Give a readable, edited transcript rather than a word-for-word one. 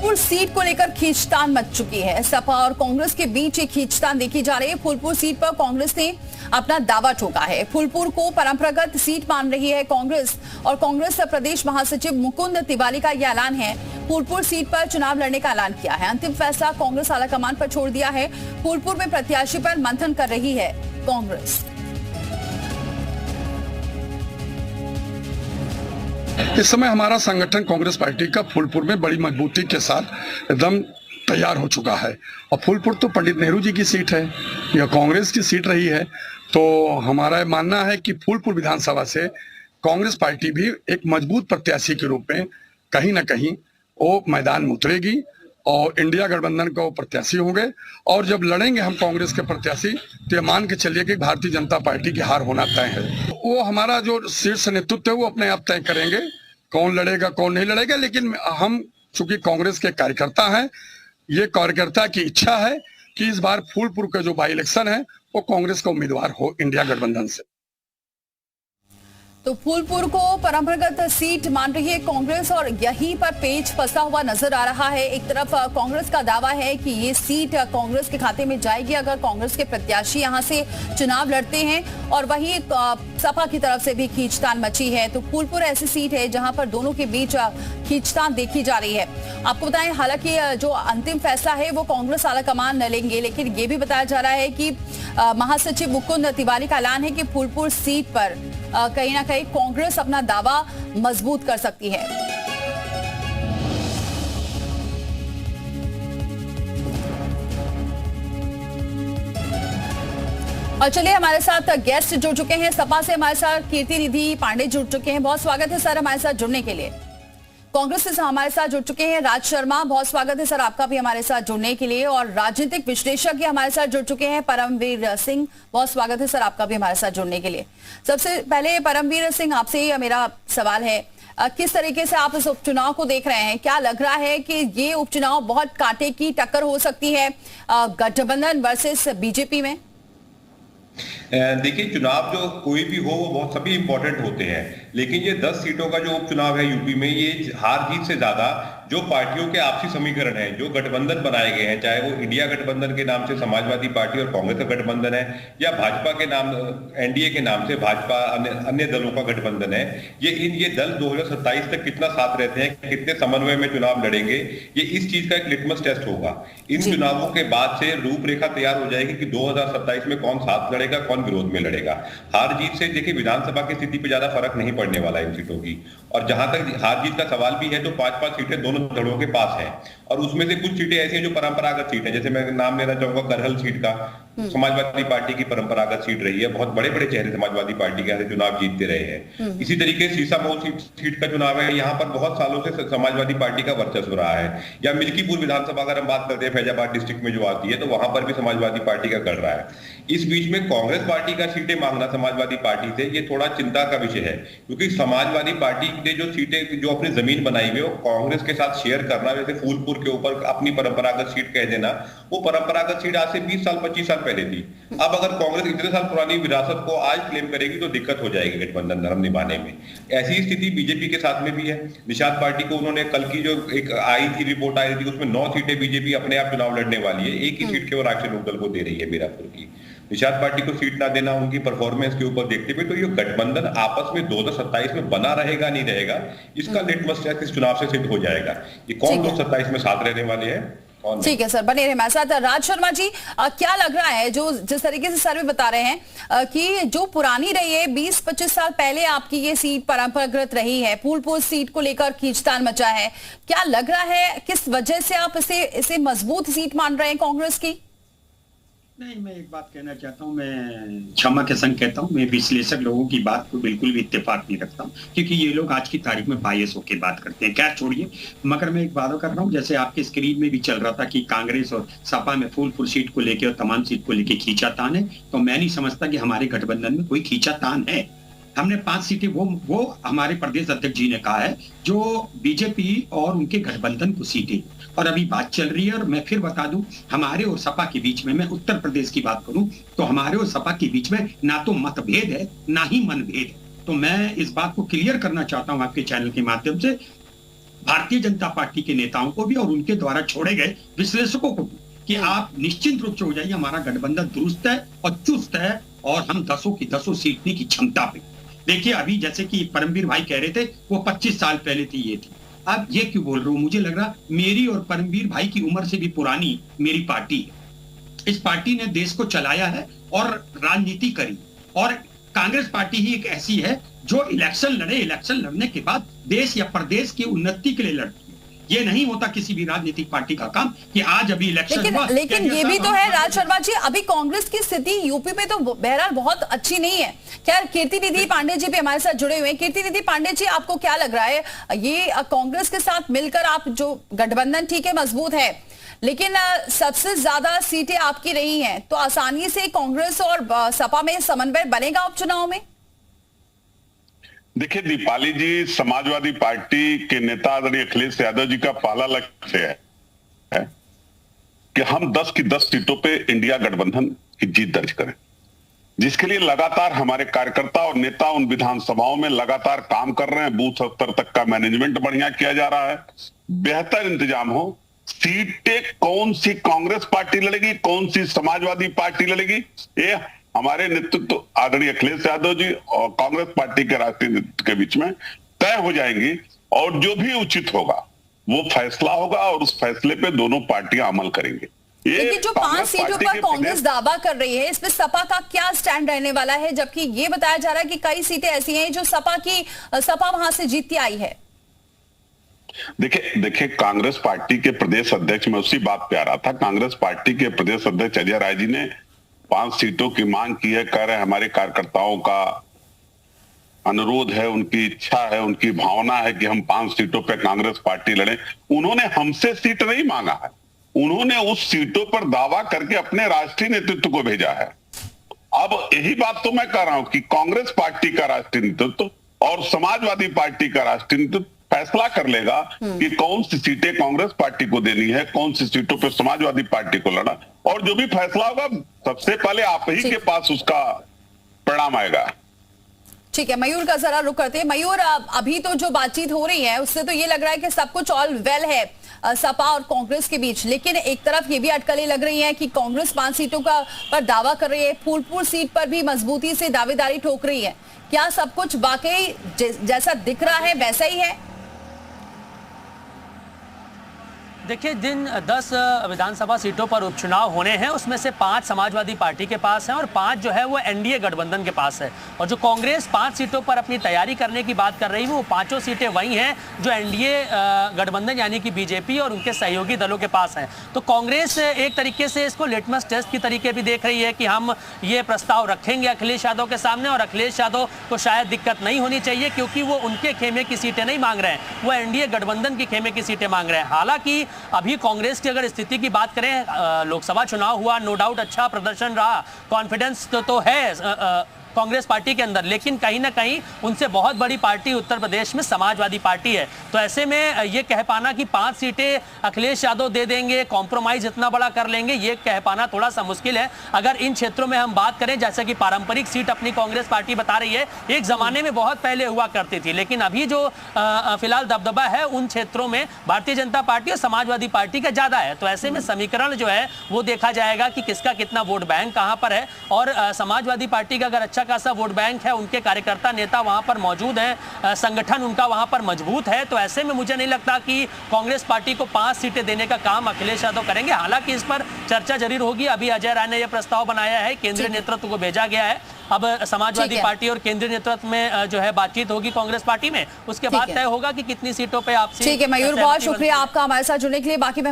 Phulpur seat को लेकर खींचतान मच चुकी है। सपा और कांग्रेस के बीच एक खींचतान देखी जा रही है। फूलपुर सीट पर कांग्रेस ने अपना दावा ठोका है। फूलपुर को परंपरागत सीट मान रही है कांग्रेस और कांग्रेस प्रदेश महासचिव मुकुंद तिवारी का यह ऐलान है। फूलपुर सीट पर चुनाव लड़ने का ऐलान किया है। अंतिम फैसला कांग्रेस आलाकमान पर छोड़ दिया है। फूलपुर में प्रत्याशी पर मंथन कर रही है कांग्रेस। इस समय हमारा संगठन कांग्रेस पार्टी का फूलपुर में बड़ी मजबूती के साथ एकदम तैयार हो चुका है और फूलपुर तो पंडित नेहरू जी की सीट है, यह कांग्रेस की सीट रही है। तो हमारा मानना है कि फूलपुर विधानसभा से कांग्रेस पार्टी भी एक मजबूत प्रत्याशी के रूप में कहीं ना कहीं वो मैदान में उतरेगी और इंडिया गठबंधन का वो प्रत्याशी होंगे। और जब लड़ेंगे हम कांग्रेस के प्रत्याशी तो ये मान के चलिए कि भारतीय जनता पार्टी की हार होना तय है। वो हमारा जो शीर्ष नेतृत्व है वो अपने आप तय करेंगे कौन लड़ेगा कौन नहीं लड़ेगा। लेकिन हम चूंकि कांग्रेस के कार्यकर्ता हैं, ये कार्यकर्ता की इच्छा है कि इस बार फूलपुर का जो बाई इलेक्शन है वो कांग्रेस का उम्मीदवार हो इंडिया गठबंधन से। तो फूलपुर को परंपरागत सीट मान रही है कांग्रेस और यहीं पर पेच फंसा हुआ नजर आ रहा है। एक तरफ कांग्रेस का दावा है कि ये सीट कांग्रेस के खाते में जाएगी अगर कांग्रेस के प्रत्याशी यहां से चुनाव लड़ते हैं, और वहीं सपा की तरफ से भी खींचतान मची है। तो फूलपुर ऐसी सीट है जहां पर दोनों के बीच खींचतान देखी जा रही है। आपको बताएं, हालांकि जो अंतिम फैसला है वो कांग्रेस आलाकमान न लेंगे, लेकिन ये भी बताया जा रहा है कि महासचिव मुकुंद तिवारी का ऐलान है कि फूलपुर सीट पर कहीं ना कहीं कांग्रेस अपना दावा मजबूत कर सकती है। और चलिए, हमारे साथ गेस्ट जुड़ चुके हैं। सपा से हमारे साथ कीर्ति निधि पांडे जुड़ चुके हैं, बहुत स्वागत है सर हमारे साथ जुड़ने के लिए। कांग्रेस से हमारे साथ जुड़ चुके हैं राज शर्मा, बहुत स्वागत है सर आपका भी हमारे साथ जुड़ने के लिए। और राजनीतिक विश्लेषज्ञ हमारे साथ जुड़ चुके हैं परमवीर सिंह, बहुत स्वागत है सर आपका भी हमारे साथ जुड़ने के लिए। सबसे पहले परमवीर सिंह, आपसे ही मेरा सवाल है, किस तरीके से आप इस उपचुनाव को देख रहे हैं? क्या लग रहा है कि ये उपचुनाव बहुत कांटे की टक्कर हो सकती है गठबंधन वर्सेस बीजेपी में? देखिए, चुनाव जो कोई भी हो वो बहुत सभी इंपॉर्टेंट होते हैं, लेकिन ये 10 सीटों का जो उपचुनाव है यूपी में, ये हार जीत से ज्यादा जो पार्टियों के आपसी समीकरण है, जो गठबंधन बनाए गए हैं, चाहे वो इंडिया गठबंधन के नाम से समाजवादी पार्टी और कांग्रेस का गठबंधन है या भाजपा के नाम एनडीए के नाम से भाजपा अन्य दलों का गठबंधन है, ये दल 2027 तक कितना साथ रहते हैं, कितने समन्वय में चुनाव लड़ेंगे, ये इस चीज का एक लिटमस टेस्ट होगा। इन चुनावों के बाद से रूपरेखा तैयार हो जाएगी कि 2027 में कौन साथ लड़ेगा कौन विरोध में लड़ेगा। हार जीत से देखिए विधानसभा की स्थिति पे ज्यादा फर्क नहीं पड़ने वाला इन सीटों की, और जहां तक हार जीत का सवाल भी है तो 5-5 सीटें दोनों दलों के पास है, और उसमें से कुछ सीटें ऐसी हैं जो परंपरागत सीट है। जैसे मैं नाम लेना चाहूंगा करहल सीट का, समाजवादी पार्टी की परंपरागत सीट रही है, बहुत बड़े बड़े चेहरे समाजवादी पार्टी के यहाँ चुनाव जीतते रहे हैं। इसी तरीके से सीसामऊ सीट का चुनाव है, यहाँ पर बहुत सालों से समाजवादी पार्टी का वर्चस्व रहा है। या मिल्कीपुर विधानसभा अगर हम बात करते हैं फैजाबाद डिस्ट्रिक्ट में जो आती है, तो वहां पर भी समाजवादी पार्टी का कर रहा है। इस बीच में कांग्रेस पार्टी का सीटें मांगना समाजवादी पार्टी से ये थोड़ा चिंता का विषय है, क्योंकि समाजवादी पार्टी ने जो सीटें जो अपनी जमीन बनाई हुई है वो कांग्रेस के साथ शेयर करना, जैसे फूलपुर के ऊपर अपनी परंपरागत सीट कह देना, वो परंपरागत सीट आज से 20 साल 25 साल पहले थी। अब अगर कांग्रेस इतने साल पुरानी विरासत को आज क्लेम करेगी तो दिक्कत हो जाएगी गठबंधन धर्म निभाने में। ऐसी स्थिति बीजेपी के साथ में भी है। निषाद पार्टी को उन्होंने कल की जो एक आई थी रिपोर्ट आई थी उसमें 9 सीटें बीजेपी अपने आप चुनाव लड़ने वाली है, एक ही सीट केवल राष्ट्रीय लोकदल को दे रही है मीरापुर की। निषाद पार्टी को सीट ना देना उनकी परफॉर्मेंस के ऊपर देखते हुए, तो ये गठबंधन आपस में 2027 में बना रहेगा नहीं रहेगा, इसका लिटमस टेस्ट इस चुनाव से सिद्ध हो जाएगा। ये कौन 2027 में साथ रहने वाले हैं। ठीक है सर, बने रहे हमारे साथ। राज शर्मा जी, क्या लग रहा है, जो जिस तरीके से सर्वे बता रहे हैं कि जो पुरानी रही है 20-25 साल पहले आपकी ये सीट परंपरागत रही है, फूलपुर सीट को लेकर खींचतान मचा है, क्या लग रहा है किस वजह से आप इसे मजबूत सीट मान रहे हैं कांग्रेस की? नहीं, मैं एक बात कहना चाहता हूँ, मैं क्षमा के संग कहता हूँ, मैं विश्लेषक लोगों की बात को बिल्कुल भी इत्तेफाक नहीं रखता हूँ, क्योंकि ये लोग आज की तारीख में बायस होकर बात करते हैं। क्या छोड़िए, मगर मैं एक बात कर रहा हूँ, जैसे आपके स्क्रीन में भी चल रहा था कि कांग्रेस और सपा में फूलपुर सीट को लेकर और तमाम सीट को लेकर खींचातान है, तो मैं नहीं समझता कि हमारे गठबंधन में कोई खींचातान है। हमने 5 सीटें वो हमारे प्रदेश अध्यक्ष जी ने कहा है जो बीजेपी और उनके गठबंधन को सीटें, और अभी बात चल रही है। और मैं फिर बता दूं, हमारे और सपा के बीच में, मैं उत्तर प्रदेश की बात करूं तो हमारे और सपा के बीच में ना तो मतभेद है ना ही मनभेद है। तो मैं इस बात को क्लियर करना चाहता हूं आपके चैनल के माध्यम से, भारतीय जनता पार्टी के नेताओं को भी और उनके द्वारा छोड़े गए विश्लेषकों को भी कि आप निश्चिंत रूप से हो जाइए, हमारा गठबंधन दुरुस्त है और चुस्त है और हम 10 की 10 सीटने की क्षमता पे। देखिए अभी जैसे कि परमवीर भाई कह रहे थे वो 25 साल पहले थी ये थी, अब ये क्यों बोल रहे हो? मुझे लग रहा मेरी और परमवीर भाई की उम्र से भी पुरानी मेरी पार्टी है। इस पार्टी ने देश को चलाया है और राजनीति करी, और कांग्रेस पार्टी ही एक ऐसी है जो इलेक्शन लड़े, इलेक्शन लड़ने के बाद देश या प्रदेश की उन्नति के लिए लड़ती है। ये नहीं होता किसी भी राजनीतिक पार्टी का काम कि आज अभी इलेक्शन हुआ। लेकिन ये भी तो है राज शर्मा जी, अभी कांग्रेस की स्थिति यूपी में तो बहरहाल बहुत अच्छी नहीं है। खैर कीर्ति निधि पांडे जी भी हमारे साथ जुड़े हुए हैं। कीर्ति निधि पांडे जी, आपको क्या लग रहा है, ये कांग्रेस के साथ मिलकर आप जो गठबंधन ठीक है मजबूत है, लेकिन सबसे ज्यादा सीटें आपकी रही हैं, तो आसानी से कांग्रेस और सपा में समन्वय बनेगा उपचुनाव में? देखिए दीपाली जी, समाजवादी पार्टी के नेता आदरणीय अखिलेश यादव जी का पहला लक्ष्य है कि हम 10 की 10 सीटों पे इंडिया गठबंधन की जीत दर्ज करें, जिसके लिए लगातार हमारे कार्यकर्ता और नेता उन विधानसभाओं में लगातार काम कर रहे हैं। बूथ स्तर तक का मैनेजमेंट बढ़िया किया जा रहा है, बेहतर इंतजाम हो। सीटें कौन सी कांग्रेस पार्टी लड़ेगी, कौन सी समाजवादी पार्टी लड़ेगी, ये हमारे नेतृत्व आदरणीय अखिलेश यादव जी और कांग्रेस पार्टी के राष्ट्रीय नेतृत्व के बीच में तय हो जाएंगी, और जो भी उचित होगा वो फैसला होगा और उस फैसले पे दोनों पार्टियां अमल करेंगे। लेकिन जो 5 सीटों पर कांग्रेस दावा कर रही है, इसमें सपा का क्या स्टैंड रहने वाला है, जबकि ये बताया जा रहा है कि कई सीटें ऐसी हैं जो सपा वहां से जीतती आई है? देखिए कांग्रेस पार्टी के प्रदेश अध्यक्ष, मैं उसी बात पे आ रहा था, कांग्रेस पार्टी के प्रदेश अध्यक्ष अजय राय जी ने 5 सीटों की मांग की है। कह रहे हैं हमारे कार्यकर्ताओं का अनुरोध है, उनकी इच्छा है, उनकी भावना है कि हम 5 सीटों पे कांग्रेस पार्टी लड़े। उन्होंने हमसे सीट नहीं मांगा है, उन्होंने उस सीटों पर दावा करके अपने राष्ट्रीय नेतृत्व को भेजा है। अब यही बात तो मैं कह रहा हूं कि कांग्रेस पार्टी का राष्ट्रीय नेतृत्व और समाजवादी पार्टी का राष्ट्रीय नेतृत्व फैसला कर लेगा कि कौन सी सीटें कांग्रेस पार्टी को देनी है, कौन सी सीटों पे समाजवादी पार्टी को लड़ा, और जो भी फैसला होगा सबसे पहले आप ही के पास उसका परिणाम आएगा। ठीक है, मयूर का जरा रुक करते हैं। मयूर, अभी तो जो बातचीत हो रही है उससे तो ये लग रहा है कि सब कुछ ऑल वेल है सपा और कांग्रेस के बीच, लेकिन एक तरफ ये भी अटकलें लग रही हैं कि कांग्रेस 5 सीटों का पर दावा कर रही है, फूलपुर सीट पर भी मजबूती से दावेदारी ठोक रही है। क्या सब कुछ वाकई जैसा दिख रहा है वैसा ही है? देखिए, जिन 10 विधानसभा सीटों पर उपचुनाव होने हैं उसमें से 5 समाजवादी पार्टी के पास हैं और 5 जो है वो एनडीए गठबंधन के पास है, और जो कांग्रेस 5 सीटों पर अपनी तैयारी करने की बात कर रही है वो 5 सीटें वही हैं जो एनडीए गठबंधन यानी कि बीजेपी और उनके सहयोगी दलों के पास हैं। तो कांग्रेस एक तरीके से इसको लिटमस टेस्ट की तरीके भी देख रही है कि हम ये प्रस्ताव रखेंगे अखिलेश यादव के सामने, और अखिलेश यादव को शायद दिक्कत नहीं होनी चाहिए क्योंकि वो उनके खेमे की सीटें नहीं मांग रहे हैं, वो एनडीए गठबंधन की खेमे की सीटें मांग रहे हैं। हालांकि अभी कांग्रेस की अगर स्थिति की बात करें, लोकसभा चुनाव हुआ, नो डाउट अच्छा प्रदर्शन रहा, कॉन्फिडेंस तो है कांग्रेस पार्टी के अंदर, लेकिन कहीं ना कहीं उनसे बहुत बड़ी पार्टी उत्तर प्रदेश में समाजवादी पार्टी है। तो ऐसे में ये कह पाना कि 5 सीटें अखिलेश यादव दे देंगे, कॉम्प्रोमाइज इतना बड़ा कर लेंगे, ये कह पाना थोड़ा सा मुश्किल है। अगर इन क्षेत्रों में हम बात करें, जैसे कि पारंपरिक सीट अपनी कांग्रेस पार्टी बता रही है, एक जमाने में बहुत पहले हुआ करती थी, लेकिन अभी जो फिलहाल दबदबा है उन क्षेत्रों में भारतीय जनता पार्टी और समाजवादी पार्टी का ज्यादा है। तो ऐसे में समीकरण जो है वो देखा जाएगा कि किसका कितना वोट बैंक कहां पर है, और समाजवादी पार्टी का अगर अच्छा खासा वोट बैंक है, उनके कार्यकर्ता नेता वहां पर मौजूद हैं, संगठन उनका वहां पर मजबूत है, तो ऐसे में मुझे नहीं लगता कि कांग्रेस पार्टी को 5 सीटें देने का काम अखिलेश यादव करेंगे। हालांकि इस पर चर्चा जरूर होगी। अभी अजय राय ने यह प्रस्ताव बनाया है, केंद्रीय नेतृत्व को भेजा गया है, अब समाजवादी पार्टी और केंद्रीय नेतृत्व में जो है बातचीत होगी कांग्रेस पार्टी में, उसके बाद तय होगा कि कितनी सीटों पर आप। ठीक है मयूर, बहुत शुक्रिया आपका हमारे साथ जुड़ने के लिए। बाकी